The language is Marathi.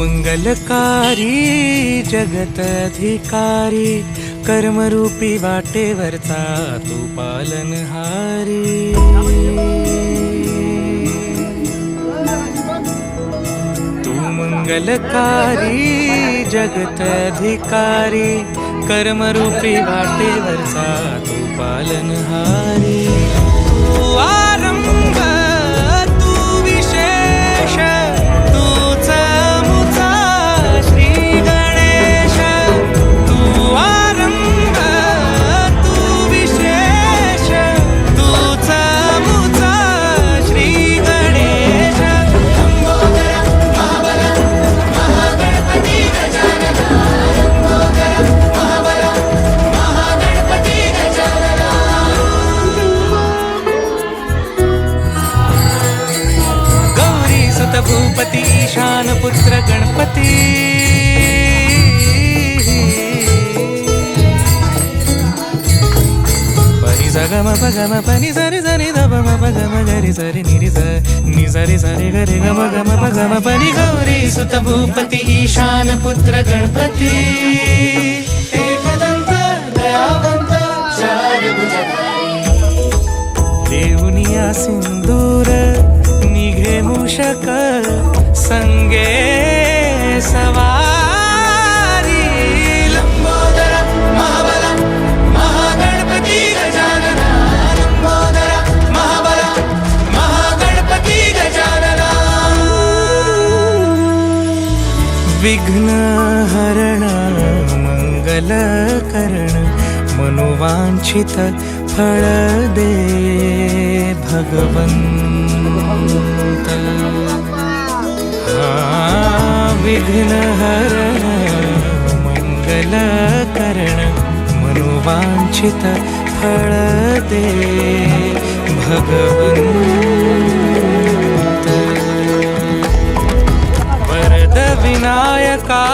मंगलकारी जगतधिकारी कर्मरूपी वाटेवरचा तू पालनहारी। तू मंगलकारी जगतधिकारी कर्मरूपी वाटेवरचा तू पालनहारी। तू आरंभ तू विशेष तूच मुचा श्री गणेश। तू आरंभ तू विशेष तूच मुचा श्री गणेश। भूपती ईशान पुत्र गणपती। परी सगम पगम पनि सरि सरि धप म पगम गरि सरि निरि स नि सरि सरि गरि गम गम पगम पनि गौरी सुत भूपती ईशान पुत्र गणपती। एकदंत दयावंत चार भुजधारी देऊनिया सिंदूर निघे मूषक संगे सवारी। लंबोदर महाबल महागणपती गजानना। लंबोदर महाबल महागणपती गजानना। विघ्न हरण मंगल करण मनोवांछित फळ दे भगवंत। विघ्न हरण मंगल करण मनोवांछित फळ दे भगवंत। वरद विनायका